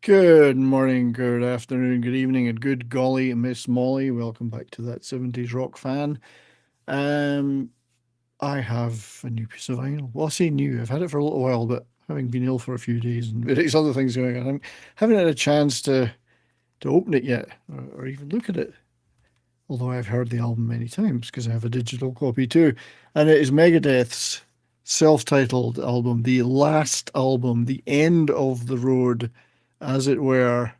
Good morning, good afternoon, good evening, and good golly, Miss Molly. Welcome back to that 70s rock fan. Um, I have a new piece of vinyl. Well, I say new, I've had it for a little while, but having been ill for a few days and various other things going on, I haven't had a chance to open it yet or even look at it. Although I've heard the album many times because I have a digital copy too. And it is Megadeth's self titled album, the last album, the end of the road, as it were.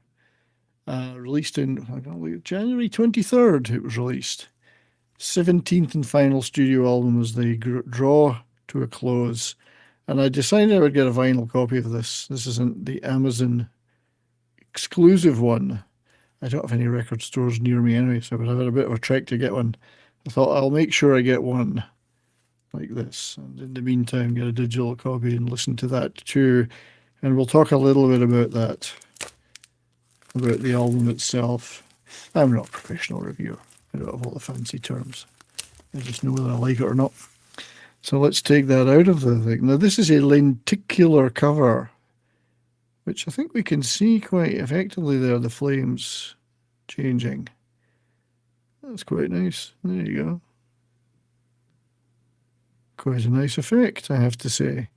Released in, I don't know, January 23rd, it was released. 17th and final studio album as they draw to a close. And I decided I would get a vinyl copy of this. This isn't the Amazon exclusive one. I don't have any record stores near me anyway, so I would have a bit of a trek to get one. I thought I'll make sure I get one like this. And in the meantime, get a digital copy and listen to that too. And we'll talk a little bit about that, about the album itself. I'm not a professional reviewer. I don't have all the fancy terms. I just know whether I like it or not. So let's take that out of the thing. Now, this is a lenticular cover, which I think we can see quite effectively there, the flames changing. That's quite nice. There you go. Quite a nice effect, I have to say.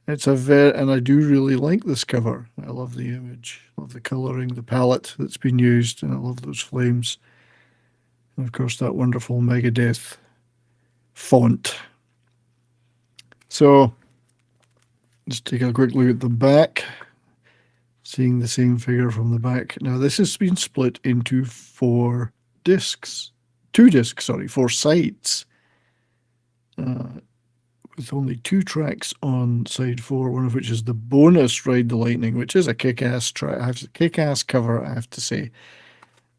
It's and I do really like this cover. I love the image, love the colouring, the palette that's been used, and I love those flames. And of course, that wonderful Megadeth font. So, let's take a quick look at the back. Seeing the same figure from the back. Now, this has been split into four sides. With only two tracks on side 4, one of which is the bonus Ride the Lightning, which is a kick-ass track, kick-ass cover, I have to say.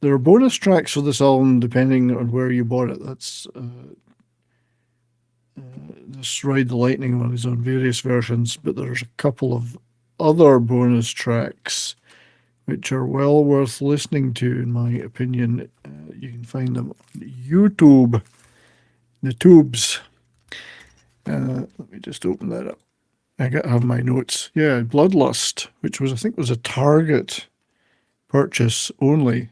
There are bonus tracks for this album depending on where you bought it. That's this Ride the Lightning one is on various versions, but there's a couple of other bonus tracks which are well worth listening to, in my opinion. You can find them on YouTube, the tubes. Let me just open that up. I have my notes. Yeah, Bloodlust, which I think was a Target purchase only,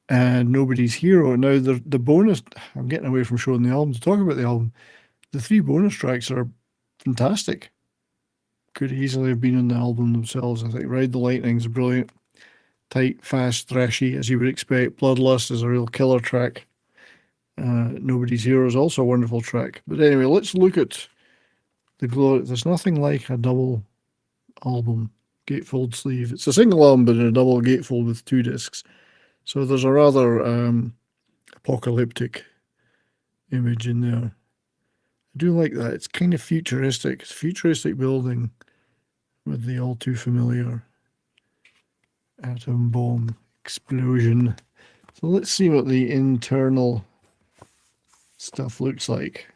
and Nobody's Hero. Now, the bonus, I'm getting away from showing the album to talk about the album. The 3 bonus tracks are fantastic. Could easily have been on the album themselves. I think Ride the Lightning's brilliant. Tight, fast, thrashy, as you would expect. Bloodlust is a real killer track. Nobody's Hero is also a wonderful track. But anyway, let's look at the glory. There's nothing like a double album gatefold sleeve. It's a single album, but in a double gatefold with 2 discs. So there's a rather apocalyptic image in there. I do like that. It's kind of futuristic. It's a futuristic building with the all too familiar atom bomb explosion. So let's see what the internal stuff looks like.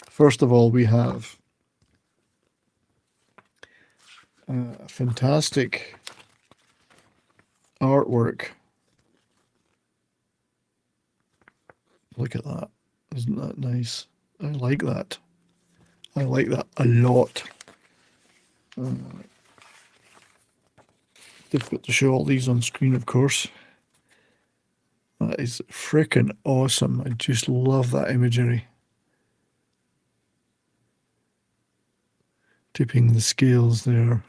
First of all, we have fantastic artwork. Look at that. Isn't that nice? I like that. I like that a lot. Difficult to show all these on screen, of course. That is freaking awesome. I just love that imagery. Tipping the scales there.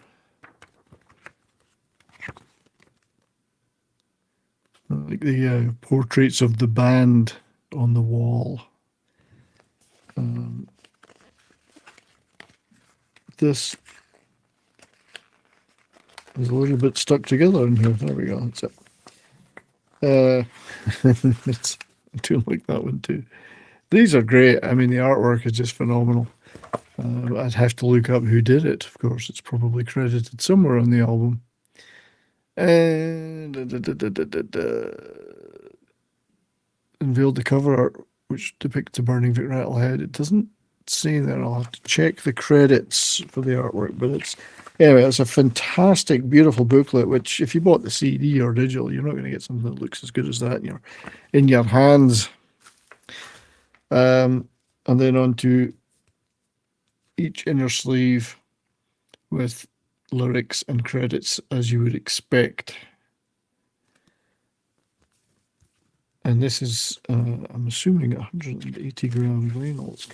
Like the portraits of the band on the wall. This is a little bit stuck together in here. There we go. That's it. It's, I do like that one too. These are great. I mean, the artwork is just phenomenal. I'd have to look up who did it. Of course, it's probably credited somewhere on the album. And unveiled the cover art, which depicts a burning Vic Rattlehead. It doesn't say that. I'll have to check the credits for the artwork, but it's a fantastic, beautiful booklet. Which, if you bought the CD or digital, you're not going to get something that looks as good as that in your hands. And then onto each inner sleeve with lyrics and credits as you would expect. And this is, I'm assuming, 180 gram vinyl. It's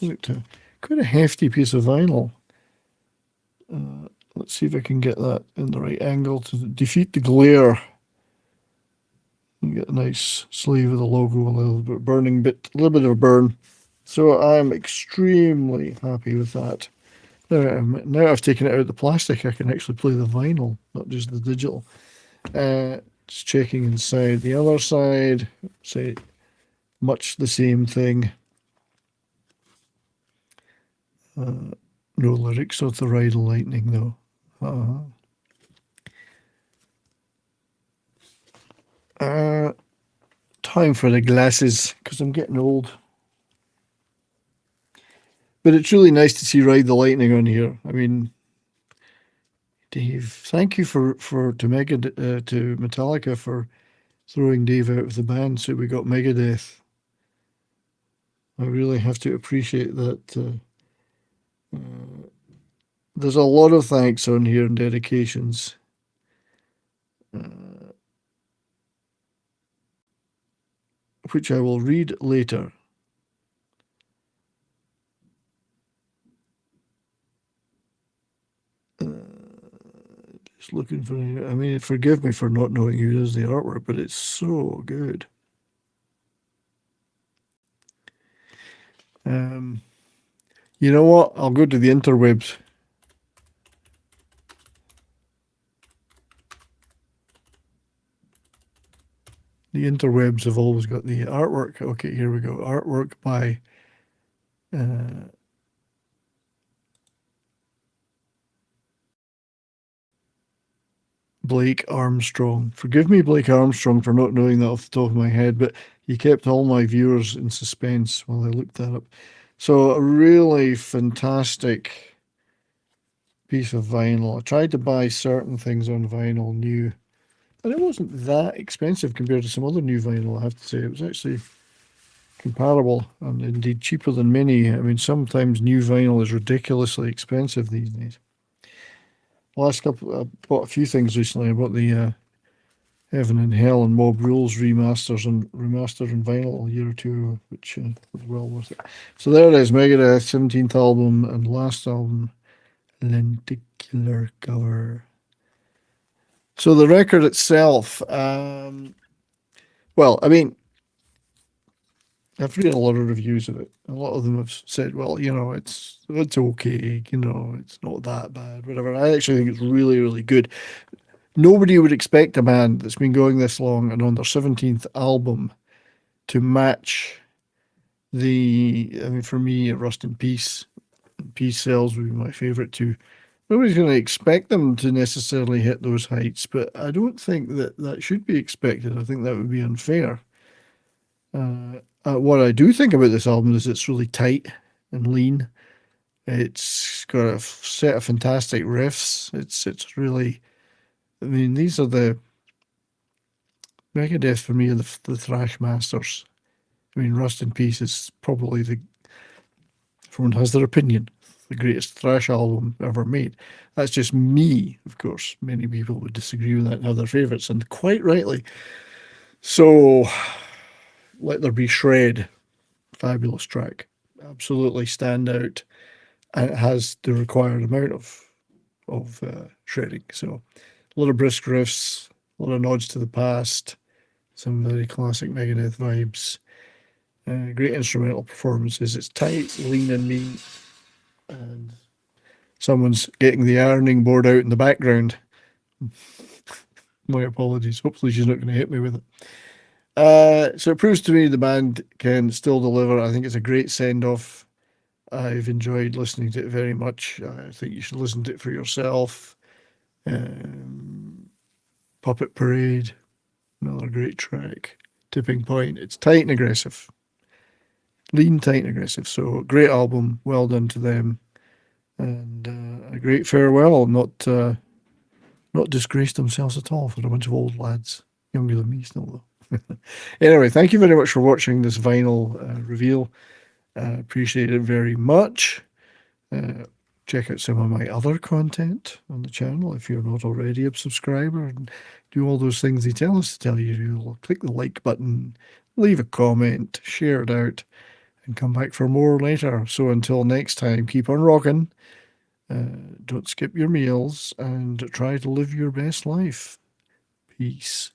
quite a hefty piece of vinyl. Let's see if I can get that in the right angle to defeat the glare. You get a nice sleeve of the logo, a little bit burning bit, a little bit of a burn. So I'm extremely happy with that. Now I've taken it out of the plastic, I can actually play the vinyl, not just the digital. Just checking inside the other side, say much the same thing. No lyrics of the Ride of Lightning though. Time for the glasses because I'm getting old. But it's really nice to see Ride the Lightning on here. I mean, Dave, thank you to Metallica for throwing Dave out of the band, so we got Megadeth. I really have to appreciate that. There's a lot of thanks on here and dedications. Which I will read later. Just looking for, I mean, forgive me for not knowing who does the artwork, but it's so good. You know what? I'll go to the interwebs. The interwebs have always got the artwork. Okay, here we go. Artwork by Blake Armstrong. Forgive me, Blake Armstrong, for not knowing that off the top of my head, but he kept all my viewers in suspense while I looked that up. So a really fantastic piece of vinyl. I tried to buy certain things on vinyl new, and it wasn't that expensive compared to some other new vinyl, I have to say. It was actually comparable and indeed cheaper than many. I mean, sometimes new vinyl is ridiculously expensive these days. Last couple, I bought a few things recently. I bought the Heaven and Hell and Mob Rules remastered in vinyl a year or two, which was well worth it. So there it is, Megadeth 17th album and last album, lenticular cover. So the record itself, well, I mean, I've read a lot of reviews of it. A lot of them have said, well, you know, it's okay, you know, it's not that bad, whatever. I actually think it's really, really good. Nobody would expect a band that's been going this long and on their 17th album to match I mean, for me, Rust in Peace, Peace Cells would be my favourite too. Nobody's going to expect them to necessarily hit those heights, but I don't think that should be expected. I think that would be unfair. What I do think about this album is it's really tight and lean. It's got a set of fantastic riffs. It's really, I mean, these are the Megadeth for me are the thrash masters. I mean, Rust in Peace is probably everyone has their opinion, the greatest thrash album ever made. That's just me, of course. Many people would disagree with that and have their favourites, and quite rightly. So, Let There Be Shred, fabulous track, absolutely stand out, and it has the required amount of shredding. So, a lot of brisk riffs, a lot of nods to the past, some very classic Megadeth vibes. Great instrumental performances. It's tight, lean, and mean, and someone's getting the ironing board out in the background. My apologies. Hopefully, she's not going to hit me with it. So it proves to me the band can still deliver. I think it's a great send off. I've enjoyed listening to it very much. I think you should listen to it for yourself. Puppet Parade, another great track. Tipping Point. It's tight and aggressive. Lean, tight, and aggressive. So great album. Well done to them. And a great farewell. Not disgraced themselves at all for a bunch of old lads. Younger than me still, though. Anyway, thank you very much for watching this vinyl reveal. Appreciate it very much. check out some of my other content on the channel if you're not already a subscriber, and do all those things they tell us to tell you to. Click the like button, leave a comment, share it out, and come back for more later. So until next time, keep on rocking, don't skip your meals, and try to live your best life. Peace.